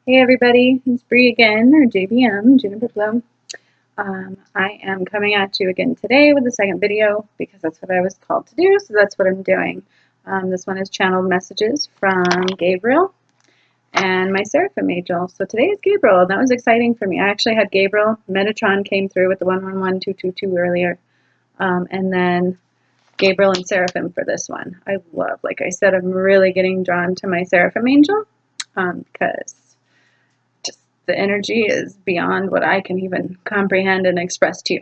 Hey everybody, it's Bree again, or JBM, Juniper Bloom. I am coming at you again today with the second video because that's what I was called to do, so that's what I'm doing. This one is channeled messages from Gabriel and my Seriphim Angel. So today is Gabriel, and that was exciting for me. I actually had Gabriel, Metatron came through with the 111222 earlier, and then Gabriel and Seriphim for this one. I love, like I said, I'm really getting drawn to my Seriphim Angel because the energy is beyond what I can even comprehend and express to you.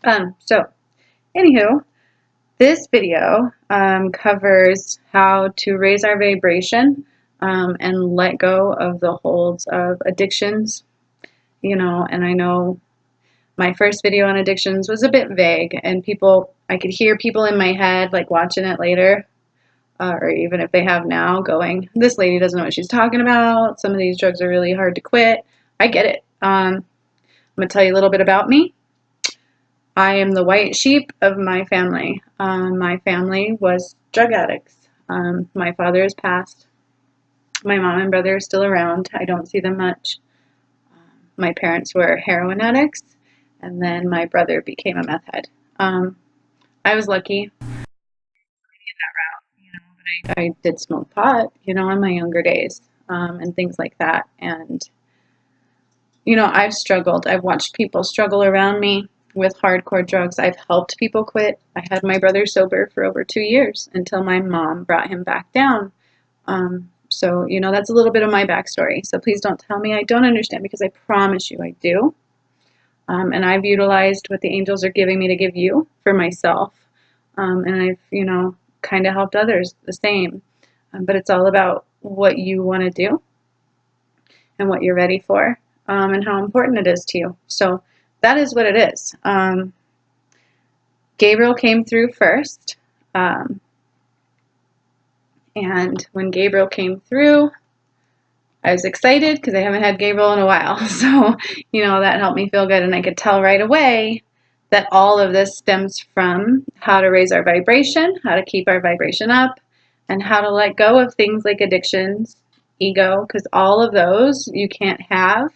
Anywho, this video covers how to raise our vibration and let go of the holds of addictions. And I know my first video on addictions was a bit vague, and I could hear people in my head, like watching it later, or even if they have now, going, this lady doesn't know what she's talking about. Some of these drugs are really hard to quit. I get it. I'm going to tell you a little bit about me. I am the white sheep of my family. My family was drug addicts. My father has passed. My mom and brother are still around. I don't see them much. My parents were heroin addicts, and then my brother became a meth head. I was lucky. I did smoke pot, in my younger days, and things like that. And, I've struggled. I've watched people struggle around me with hardcore drugs. I've helped people quit. I had my brother sober for over 2 years until my mom brought him back down. So, that's a little bit of my backstory. So please don't tell me I don't understand, because I promise you I do. And I've utilized what the angels are giving me to give you for myself. And I've, kind of helped others the same. But it's all about what you want to do and what you're ready for, and how important it is to you. So that is what it is. Gabriel came through first. And when Gabriel came through, I was excited because I haven't had Gabriel in a while. So, that helped me feel good. And I could tell right away that all of this stems from how to raise our vibration, how to keep our vibration up, and how to let go of things like addictions, ego, because all of those you can't have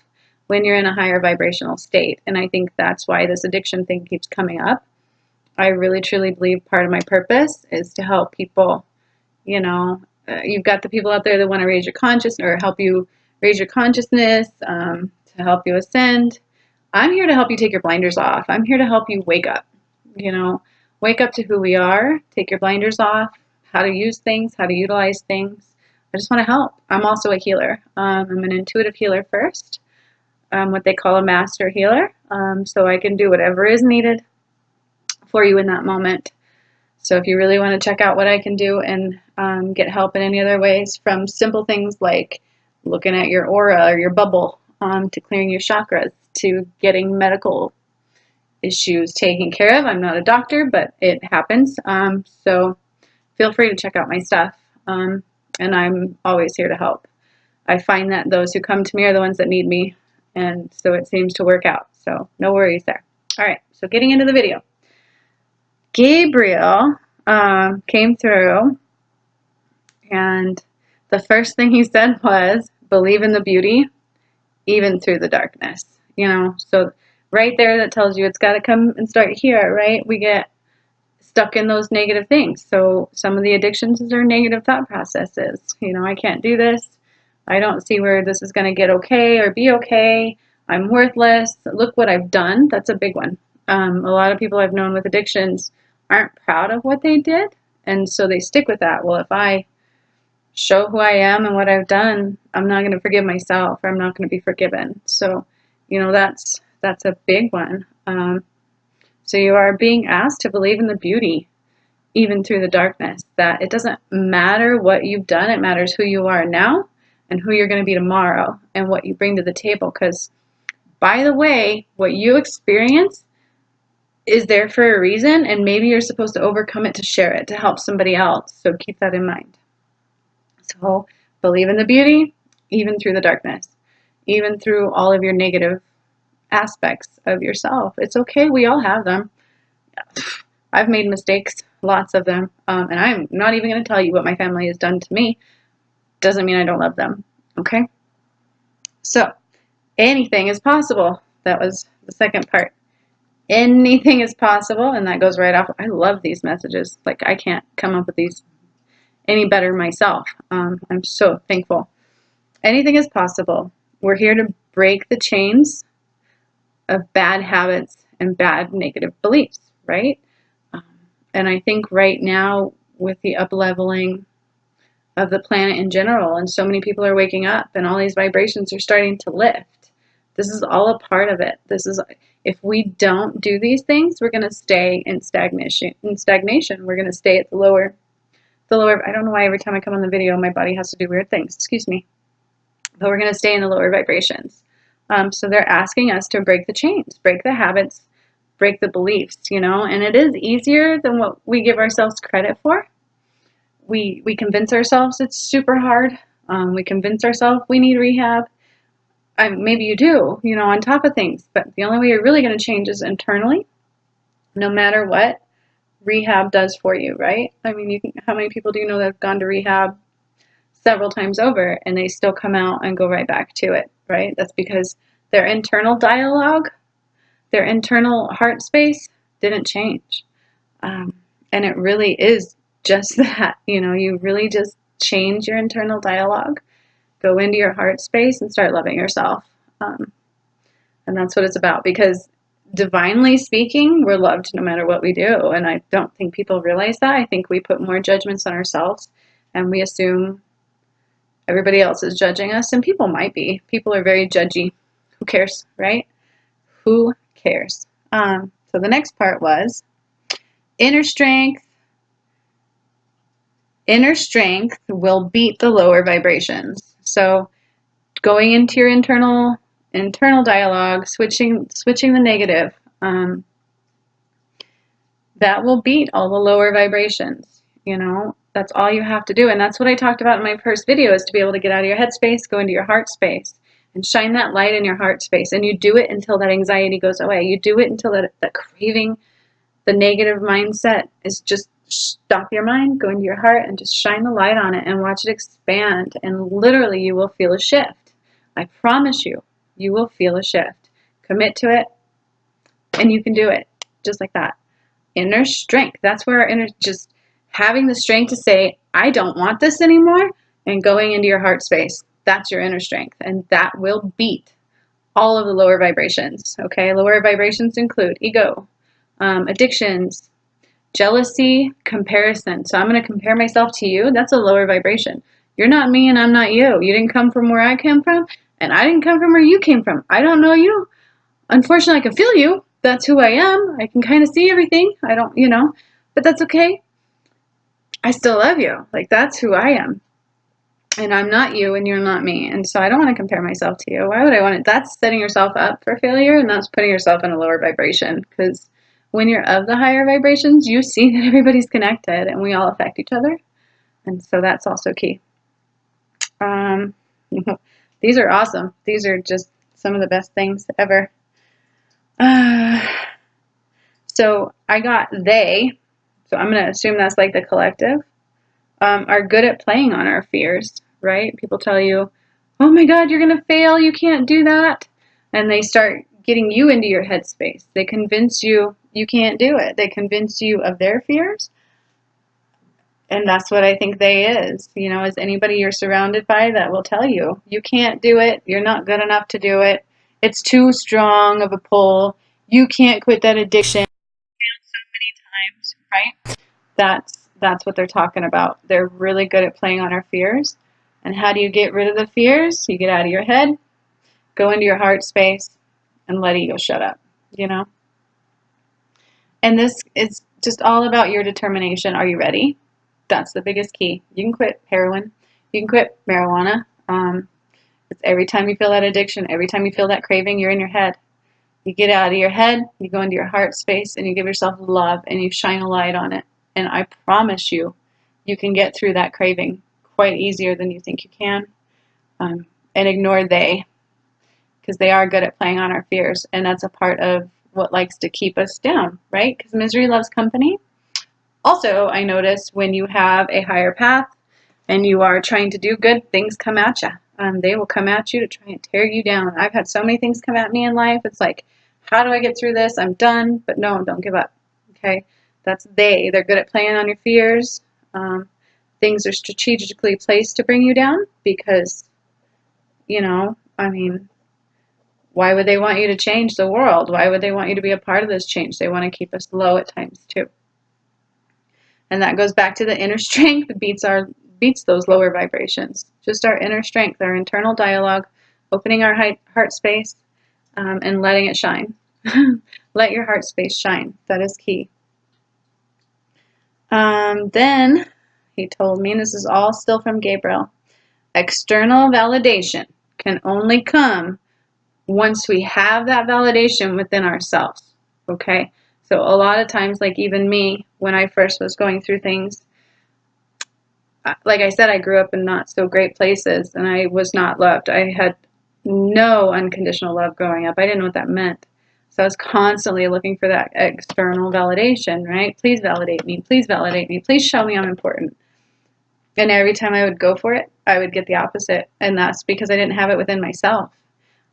when you're in a higher vibrational state. And I think that's why this addiction thing keeps coming up. I really truly believe part of my purpose is to help people. You've got the people out there that want to raise your consciousness, or help you raise your consciousness, to help you ascend. I'm here to help you take your blinders off. I'm here to help you wake up. Wake up to who we are, take your blinders off, how to use things, how to utilize things. I just want to help. I'm also a healer. I'm an intuitive healer first, what they call a master healer. So I can do whatever is needed for you in that moment. So if you really want to check out what I can do and get help in any other ways, from simple things like looking at your aura or your bubble, to clearing your chakras, to getting medical issues taken care of. I'm not a doctor, but it happens. So feel free to check out my stuff. And I'm always here to help. I find that those who come to me are the ones that need me. And so it seems to work out. So no worries there. All right, so getting into the video. Gabriel came through, and the first thing he said was, believe in the beauty, even through the darkness. So right there, that tells you it's got to come and start here, right? We get stuck in those negative things. So some of the addictions are negative thought processes. I can't do this. I don't see where this is going to get okay or be okay. I'm worthless. Look what I've done. That's a big one. A lot of people I've known with addictions aren't proud of what they did, and so they stick with that. Well, if I show who I am and what I've done, I'm not going to forgive myself, or I'm not going to be forgiven. So, that's a big one. So you are being asked to believe in the beauty, even through the darkness, that it doesn't matter what you've done. It matters who you are now and who you're going to be tomorrow, and what you bring to the table. Because, by the way, what you experience is there for a reason, and maybe you're supposed to overcome it to share it, to help somebody else. So keep that in mind. So believe in the beauty, even through the darkness, even through all of your negative aspects of yourself. It's okay. We all have them. I've made mistakes, lots of them. And I'm not even going to tell you what my family has done to me. Doesn't mean I don't love them. Okay? So anything is possible. That was the second part. Anything is possible, and that goes right off. I love these messages. Like, I can't come up with these any better myself. I'm so thankful. Anything is possible. We're here to break the chains of bad habits and bad negative beliefs, right? And I think right now, with the up-leveling of the planet in general, and so many people are waking up, and all these vibrations are starting to lift. This is all a part of it. If we don't do these things, we're going to stay in stagnation. We're going to stay at the lower. I don't know why every time I come on the video, my body has to do weird things. Excuse me. But we're going to stay in the lower vibrations. So they're asking us to break the chains, break the habits, break the beliefs, and it is easier than what we give ourselves credit for. We convince ourselves it's super hard. We convince ourselves we need rehab. Maybe you do, on top of things, but the only way you're really going to change is internally, no matter what rehab does for you, right? I mean, how many people do you know that have gone to rehab several times over and they still come out and go right back to it, right? That's because their internal dialogue, their internal heart space didn't change. And it really is just that, you really just change your internal dialogue, go into your heart space and start loving yourself. And that's what it's about, because divinely speaking, we're loved no matter what we do. And I don't think people realize that. I think we put more judgments on ourselves and we assume everybody else is judging us, and people might be. People are very judgy. Who cares, right? Who cares? So the next part was inner strength. Inner strength will beat the lower vibrations. So going into your internal dialogue, switching the negative, that will beat all the lower vibrations. That's all you have to do. And that's what I talked about in my first video, is to be able to get out of your head space, go into your heart space, and shine that light in your heart space. And you do it until that anxiety goes away. You do it until that craving, the negative mindset is just stop your mind, go into your heart, and just shine the light on it and watch it expand. And literally, you will feel a shift. I promise you, you will feel a shift. Commit to it, and you can do it just like that. Inner strength. That's where just having the strength to say, I don't want this anymore, and going into your heart space. That's your inner strength, and that will beat all of the lower vibrations. Okay, lower vibrations include ego, addictions, jealousy, comparison. So I'm going to compare myself to you. That's a lower vibration. You're not me and I'm not you. You didn't come from where I came from, and I didn't come from where you came from. I don't know you. Unfortunately, I can feel you. That's who I am. I can kind of see everything. I don't, but that's okay. I still love you. Like, that's who I am. And I'm not you and you're not me. And so I don't want to compare myself to you. Why would I want it? That's setting yourself up for failure, and that's putting yourself in a lower vibration. Because when you're of the higher vibrations, you see that everybody's connected and we all affect each other. And so that's also key. These are awesome. These are just some of the best things ever. So I got they, so I'm going to assume that's like the collective, are good at playing on our fears, right? People tell you, oh my God, you're going to fail. You can't do that. And they start getting you into your headspace. They convince you you can't do it. They convince you of their fears. And that's what I think they is. Is anybody you're surrounded by that will tell you, you can't do it. You're not good enough to do it. It's too strong of a pull. You can't quit that addiction. So many times, right? That's what they're talking about. They're really good at playing on our fears. And how do you get rid of the fears? You get out of your head, go into your heart space, and let ego shut up, And this is just all about your determination. Are you ready? That's the biggest key. You can quit heroin. You can quit marijuana. It's every time you feel that addiction, every time you feel that craving, you're in your head. You get out of your head, you go into your heart space, and you give yourself love, and you shine a light on it. And I promise you, you can get through that craving quite easier than you think you can. And ignore they, because they are good at playing on our fears. And that's a part of what likes to keep us down, right? Because misery loves company. Also, I notice when you have a higher path and you are trying to do good, things come at you. They will come at you to try and tear you down. I've had so many things come at me in life. It's like, how do I get through this? I'm done. But no, don't give up. Okay? That's they. They're good at playing on your fears. Things are strategically placed to bring you down because, why would they want you to change the world? Why would they want you to be a part of this change? They want to keep us low at times too. And that goes back to the inner strength beats those lower vibrations. Just our inner strength, our internal dialogue, opening our heart space, and letting it shine. Let your heart space shine. That is key. Then he told me, and this is all still from Gabriel, external validation can only come once we have that validation within ourselves. Okay? So a lot of times, like even me, when I first was going through things, like I said, I grew up in not so great places and I was not loved. I had no unconditional love growing up. I didn't know what that meant. So I was constantly looking for that external validation, right? Please validate me. Please validate me. Please show me I'm important. And every time I would go for it, I would get the opposite. And that's because I didn't have it within myself.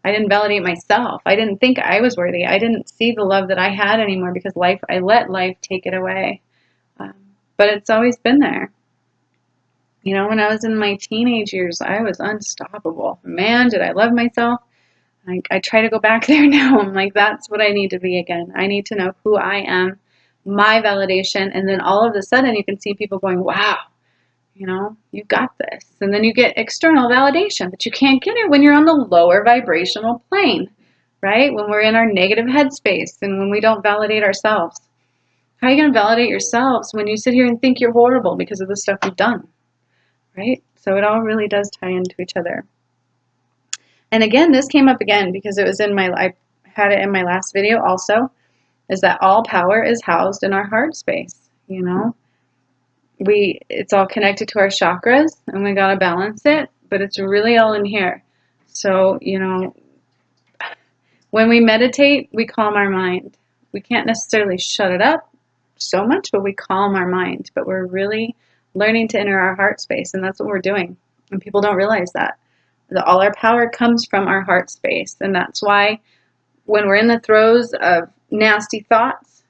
I didn't validate myself. I didn't think I was worthy. I didn't see the love that I had anymore because I let life take it away. But it's always been there. When I was in my teenage years, I was unstoppable. Man, did I love myself. I try to go back there now. I'm like, that's what I need to be again. I need to know who I am, my validation, and then all of a sudden you can see people going, wow, you got this. And then you get external validation, but you can't get it when you're on the lower vibrational plane, right? When we're in our negative headspace and when we don't validate ourselves. How are you going to validate yourselves when you sit here and think you're horrible because of the stuff you've done, right? So it all really does tie into each other. And again, this came up again because it was I had it in my last video also, is that all power is housed in our heart space, It's all connected to our chakras and we got to balance it, but it's really all in here. So, when we meditate, we calm our mind. We can't necessarily shut it up so much, but we calm our mind. But we're really learning to enter our heart space, and that's what we're doing. And people don't realize that all our power comes from our heart space. And that's why when we're in the throes of nasty thoughts,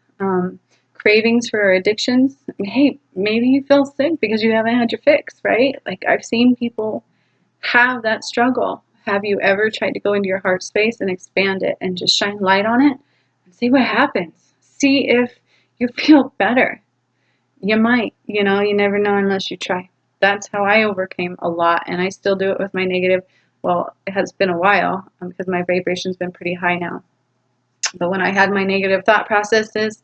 cravings for our addictions, hey, maybe you feel sick because you haven't had your fix, right? Like I've seen people have that struggle. Have you ever tried to go into your heart space and expand it and just shine light on it and see what happens? See if you feel better. You might, you never know unless you try. That's how I overcame a lot, and I still do it with my negative. Well, it has been a while because my vibration's been pretty high now. But when I had my negative thought processes,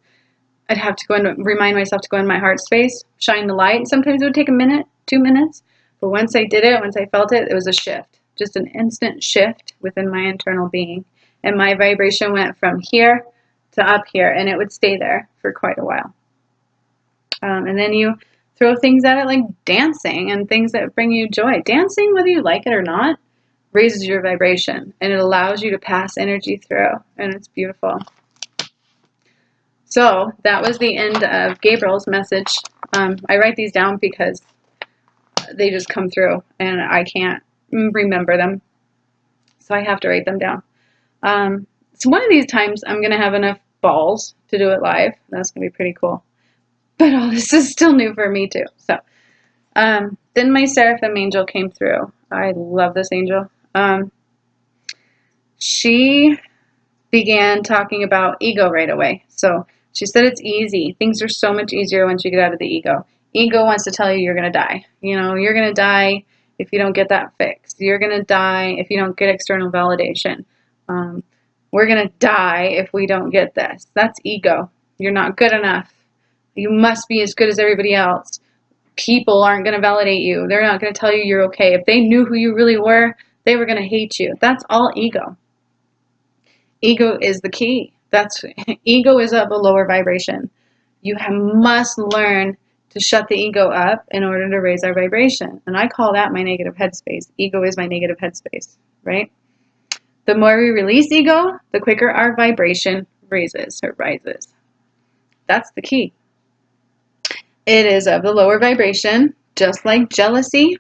I'd have to go and remind myself to go in my heart space, shine the light. Sometimes it would take a minute, 2 minutes. But once I did it, once I felt it, it was a shift. Just an instant shift within my internal being. And my vibration went from here to up here, and it would stay there for quite a while. And then you throw things at it like dancing and things that bring you joy. Dancing, whether you like it or not, raises your vibration, and it allows you to pass energy through, and it's beautiful. So that was the end of Gabriel's message. I write these down because they just come through, and I can't remember them, so I have to write them down. So one of these times, I'm going to have enough balls to do it live. That's going to be pretty cool. But all this is still new for me, too. So then my Seriphim Angel came through. I love this angel. She began talking about ego right away. So she said it's easy. Things are so much easier once you get out of the ego. Ego wants to tell you you're going to die. You're going to die if you don't get that fixed. You're going to die if you don't get external validation. We're going to die if we don't get this. That's ego. You're not good enough. You must be as good as everybody else. People aren't going to validate you. They're not going to tell you you're okay. If they knew who you really were, they were going to hate you. That's all ego. Ego is the key. Ego is of a lower vibration. You must learn to shut the ego up in order to raise our vibration. And I call that my negative headspace. Ego is my negative headspace, right? The more we release ego, the quicker our vibration rises. That's the key. It is of the lower vibration, just like jealousy,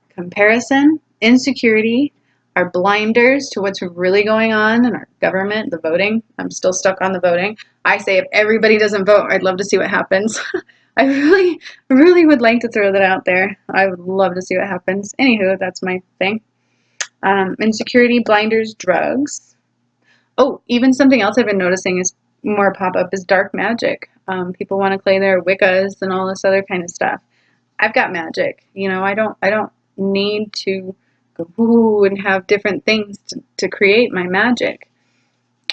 comparison, insecurity, our blinders to what's really going on in our government, the voting. I'm still stuck on the voting. I say if everybody doesn't vote, I'd love to see what happens. I really would like to throw that out there. I would love to see what happens. Anywho, that's my thing. Insecurity, blinders, drugs. Oh, even something else I've been noticing is more pop up is dark magic. People want to claim their Wiccas and all this other kind of stuff. I've got magic. I don't need to go ooh and have different things to create my magic.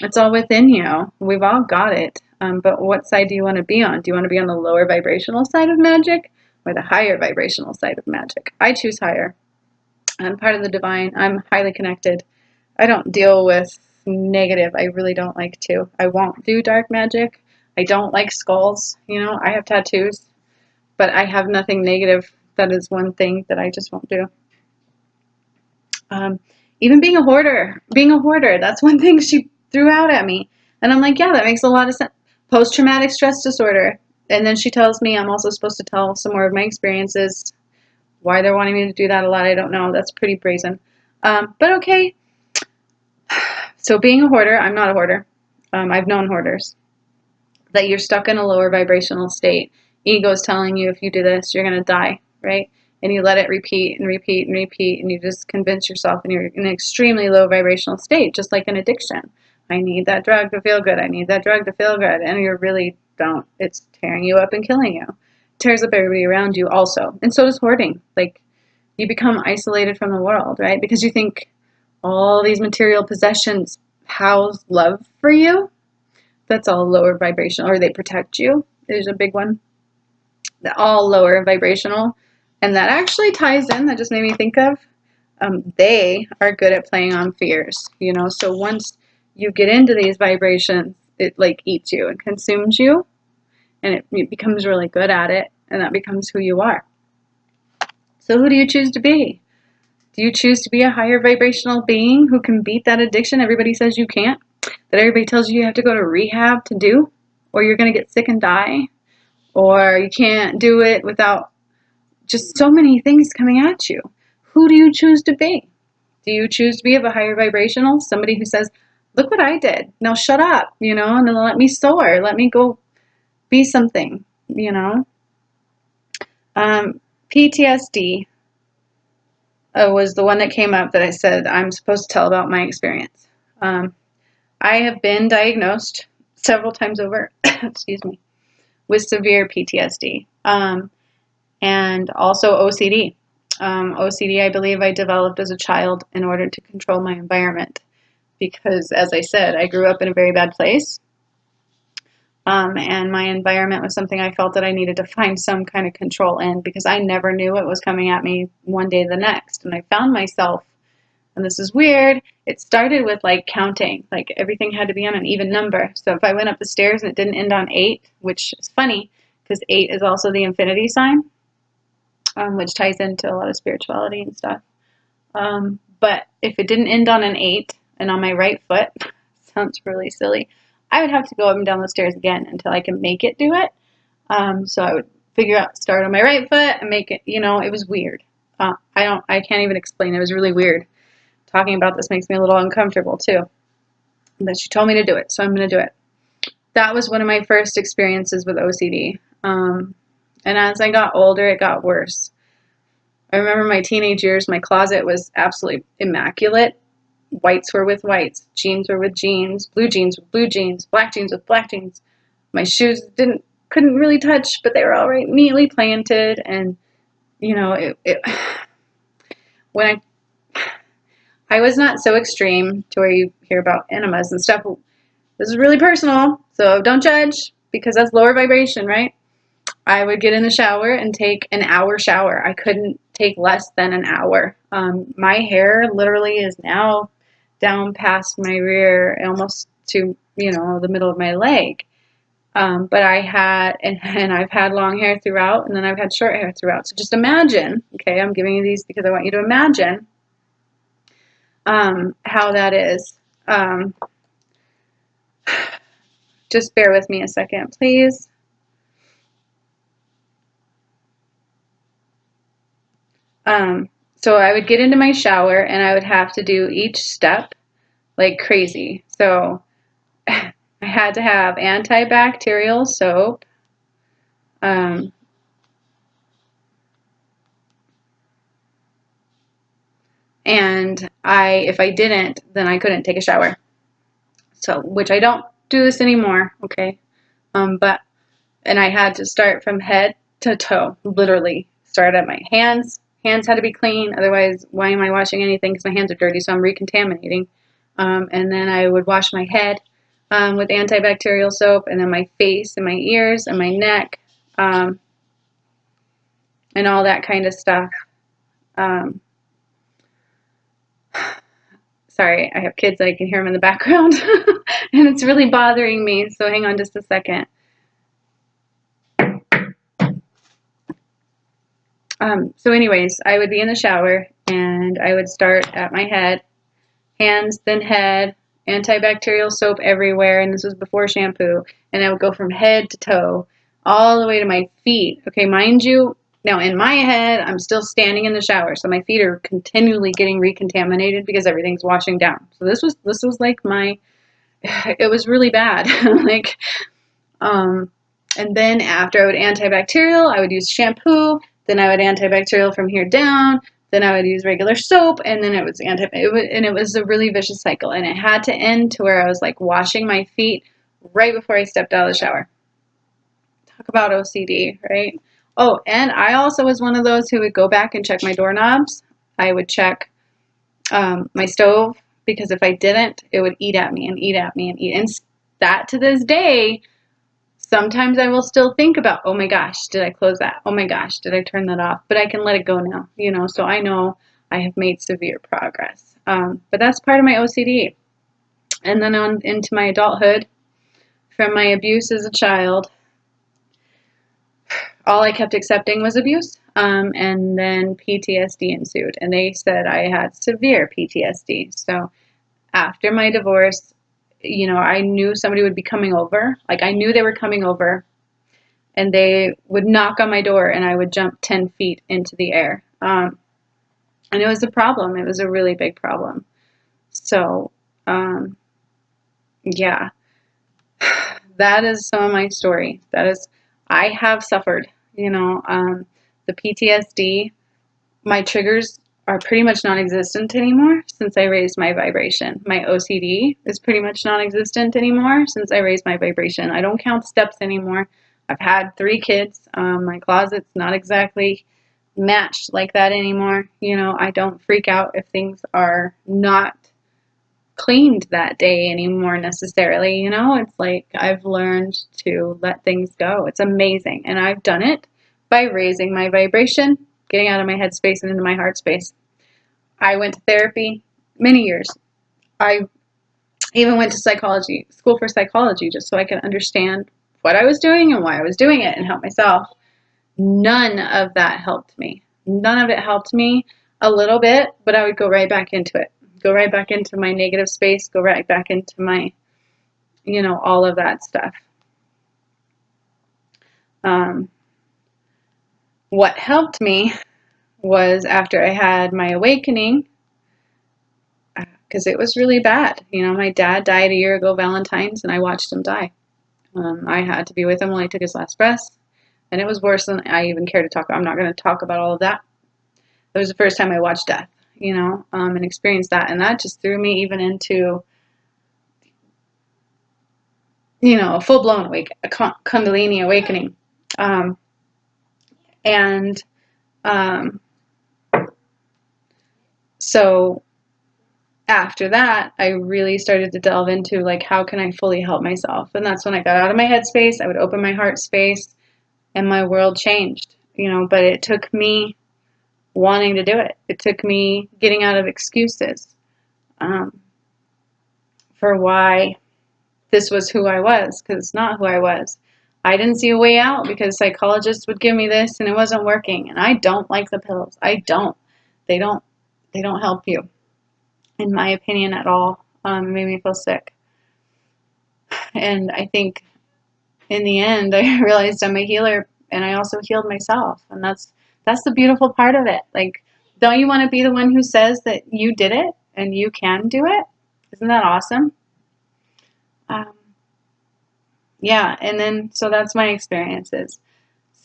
It's all within you. We've all got it. But what side do you want to be on? Do you want to be on the lower vibrational side of magic or the higher vibrational side of magic? I choose higher. I'm part of the divine. I'm highly connected. I don't deal with negative. I really don't like to. I won't do dark magic. I don't like skulls. I have tattoos, but I have nothing negative. That is one thing that I just won't do. Even being a hoarder, that's one thing she threw out at me. And I'm like, yeah, that makes a lot of sense. Post-traumatic stress disorder. And then she tells me I'm also supposed to tell some more of my experiences. Why they're wanting me to do that a lot, I don't know. That's pretty brazen. But okay. So being a hoarder, I'm not a hoarder. I've known hoarders. That you're stuck in a lower vibrational state. Ego's telling you if you do this, you're going to die, right? And you let it repeat and repeat and repeat, and you just convince yourself, and you're in an extremely low vibrational state, just like an addiction. I need that drug to feel good. I need that drug to feel good. And you really don't. It's tearing you up and killing you. It tears up everybody around you also. And so does hoarding. Like, you become isolated from the world, right? Because you think all these material possessions house love for you. That's all lower vibrational, or they protect you. There's a big one. They're all lower vibrational. And that actually ties in, that just made me think of, they are good at playing on fears, So once you get into these vibrations, it like eats you and consumes you, and it becomes really good at it, and that becomes who you are. So who do you choose to be? Do you choose to be a higher vibrational being who can beat that addiction everybody says you can't? That everybody tells you have to go to rehab to do? Or you're going to get sick and die? Or you can't do it without just so many things coming at you? Who do you choose to be? Do you choose to be of a higher vibrational? Somebody who says, look what I did. Now shut up, and then let me soar. Let me go be something, PTSD was the one that came up that I said I'm supposed to tell about my experience. I have been diagnosed several times over, excuse me, with severe PTSD, and also OCD. OCD, I believe I developed as a child in order to control my environment because, as I said, I grew up in a very bad place, and my environment was something I felt that I needed to find some kind of control in because I never knew what was coming at me one day to the next, and I found myself, and this is weird, it started with like counting, like everything had to be on an even number. So if I went up the stairs and it didn't end on 8, which is funny because 8 is also the infinity sign, which ties into a lot of spirituality and stuff. But if it didn't end on an 8 and on my right foot, sounds really silly, I would have to go up and down the stairs again until I can make it do it. So I would figure out, start on my right foot and make it, it was weird. I can't even explain. It was really weird. Talking about this makes me a little uncomfortable too. But she told me to do it, so I'm going to do it. That was one of my first experiences with OCD. And as I got older, it got worse. I remember my teenage years, my closet was absolutely immaculate. Whites were with whites, jeans were with jeans, blue jeans with blue jeans, black jeans with black jeans. My shoes couldn't really touch, but they were all right, neatly planted. And, when I was not so extreme to where you hear about enemas and stuff. This is really personal, so don't judge because that's lower vibration, right? I would get in the shower and take an hour shower. I couldn't take less than an hour. My hair literally is now down past my rear, almost to, the middle of my leg. But I had, and I've had long hair throughout, and then I've had short hair throughout. So just imagine, okay, I'm giving you these because I want you to imagine how that is. Just bear with me a second, please. So I would get into my shower and I would have to do each step like crazy. So I had to have antibacterial soap. And if I didn't, then I couldn't take a shower. So, which I don't do this anymore, okay? And I had to start from head to toe, literally. Start at my hands. Hands had to be clean, otherwise, why am I washing anything? Because my hands are dirty, so I'm recontaminating. And then I would wash my head with antibacterial soap, and then my face and my ears and my neck, and all that kind of stuff. Sorry, I have kids, I can hear them in the background, and it's really bothering me, so hang on just a second. So anyways, I would be in the shower, and I would start at my head, hands, then head, antibacterial soap everywhere, and this was before shampoo, and I would go from head to toe, all the way to my feet. Okay, mind you, now in my head, I'm still standing in the shower, so my feet are continually getting recontaminated because everything's washing down. So this was like it was really bad. Like, and then after I would antibacterial, I would use shampoo, then I would antibacterial from here down, then I would use regular soap, and then it was a really vicious cycle, and it had to end to where I was like washing my feet right before I stepped out of the shower. Talk about OCD, right? Oh, and I also was one of those who would go back and check my doorknobs. I would check my stove, because if I didn't, it would eat at me and eat at me and eat. And that to this day, sometimes I will still think about, oh my gosh, did I close that? Oh my gosh, did I turn that off? But I can let it go now, so I know I have made severe progress. But that's part of my OCD. And then on into my adulthood, from my abuse as a child, all I kept accepting was abuse. And then PTSD ensued. And they said I had severe PTSD. So after my divorce, I knew somebody would be coming over. Like, I knew they were coming over, and they would knock on my door, and I would jump 10 feet into the air. And it was a problem. It was a really big problem. So, yeah, that is some of my story. I have suffered, the PTSD. My triggers are pretty much non-existent anymore since I raised my vibration. My OCD is pretty much non-existent anymore since I raised my vibration. I don't count steps anymore. I've had 3 kids. My closet's not exactly matched like that anymore. I don't freak out if things are not cleaned that day anymore necessarily. It's like I've learned to let things go. It's amazing. And I've done it by raising my vibration, getting out of my head space and into my heart space. I went to therapy many years. I even went to school for psychology, just so I could understand what I was doing and why I was doing it and help myself. None of that helped me. None of it helped me. A little bit, but I would go right back into it. Go right back into my negative space, go right back into my, all of that stuff. What helped me was after I had my awakening, because it was really bad. My dad died a year ago, Valentine's, and I watched him die. I had to be with him while he took his last breath, and it was worse than I even care to talk about. I'm not going to talk about all of that. It was the first time I watched death, and experienced that, and that just threw me even into, a full-blown a Kundalini Awakening. So after that, I really started to delve into, like, how can I fully help myself? And that's when I got out of my head space. I would open my heart space, and my world changed, but it took me wanting to do it. It took me getting out of excuses for why this was who I was, because it's not who I was. I didn't see a way out because psychologists would give me this and it wasn't working. And I don't like the pills. I don't. They don't help you, in my opinion, at all. It made me feel sick. And I think in the end, I realized I'm a healer, and I also healed myself. And that's the beautiful part of it. Like, Don't you want to be the one who says that you did it and you can do it? Isn't that awesome? Yeah, and then, so that's my experiences.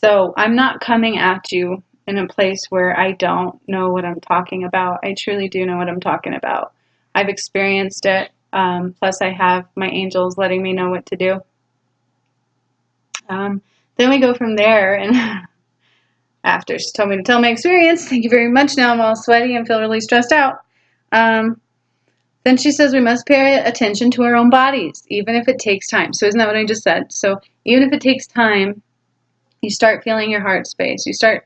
So I'm not coming at you in a place where I don't know what I'm talking about. I truly do know what I'm talking about. I've experienced it. Plus, I have my angels letting me know what to do. Then we go from there, and after she told me to tell my experience, thank you very much. Now I'm all sweaty and feel really stressed out. Then she says we must pay attention to our own bodies, even if it takes time. So isn't that what I just said? So even if it takes time, you start feeling your heart space. You start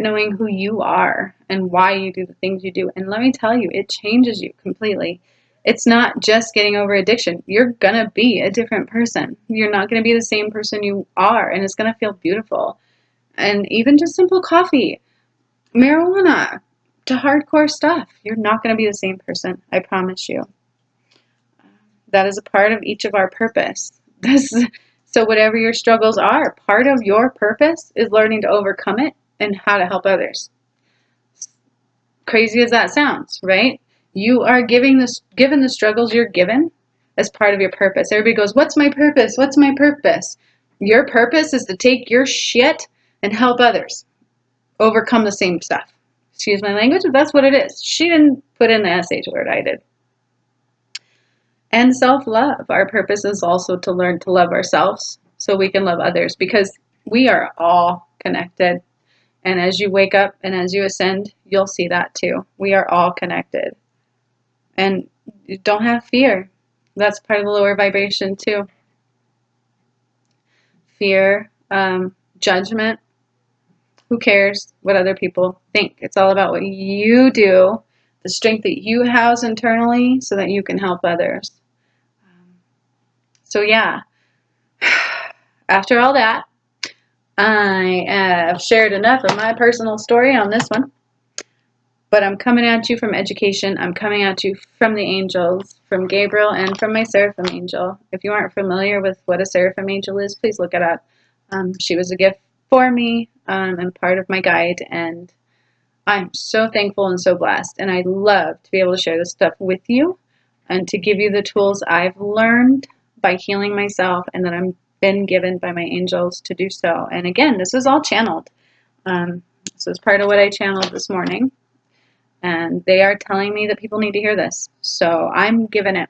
knowing who you are and why you do the things you do. And let me tell you, it changes you completely. It's not just getting over addiction. You're going to be a different person. You're not going to be the same person you are, and it's going to feel beautiful. And even just simple coffee, marijuana, to hardcore stuff, you're not going to be the same person. I promise you. That is a part of each of our purpose. So whatever your struggles are, part of your purpose is learning to overcome it and how to help others. Crazy as that sounds, right? You are given the struggles you're given as part of your purpose. Everybody goes, what's my purpose? What's my purpose? Your purpose is to take your shit and help others overcome the same stuff. Excuse my language, but that's what it is. She didn't put in the SH word, I did. And self-love. Our purpose is also to learn to love ourselves so we can love others, because we are all connected. And as you wake up and as you ascend, you'll see that too. We are all connected. And don't have fear. That's part of the lower vibration too. Fear, judgment. Who cares what other people think? It's all about what you do, the strength that you house internally so that you can help others. So yeah, after all that, I have shared enough of my personal story on this one. But I'm coming at you from education. I'm coming at you from the angels, from Gabriel, and from my Seriphim Angel. If you aren't familiar with what a Seriphim Angel is, please look it up. She was a gift for me and part of my guide, and I'm so thankful and so blessed. And I love to be able to share this stuff with you and to give you the tools I've learned by healing myself and that I've been given by my angels to do so. And again, this is all channeled. This is part of what I channeled this morning. And they are telling me that people need to hear this. So I'm giving it.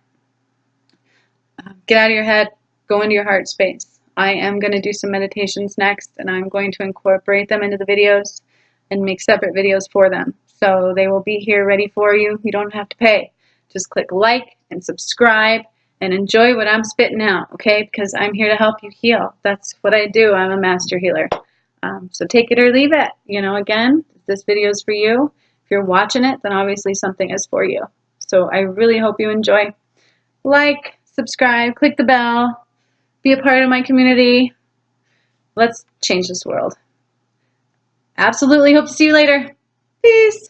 Get out of your head. Go into your heart space. I am going to do some meditations next, and I'm going to incorporate them into the videos and make separate videos for them. So they will be here ready for you. You don't have to pay. Just click like and subscribe and enjoy what I'm spitting out, okay? Because I'm here to help you heal. That's what I do. I'm a master healer. So take it or leave it. You know, again, this video is for you. If you're watching it, then obviously something is for you. So I really hope you enjoy. Like, subscribe, click the bell, be a part of my community. Let's change this world. Absolutely hope to see you later. Peace.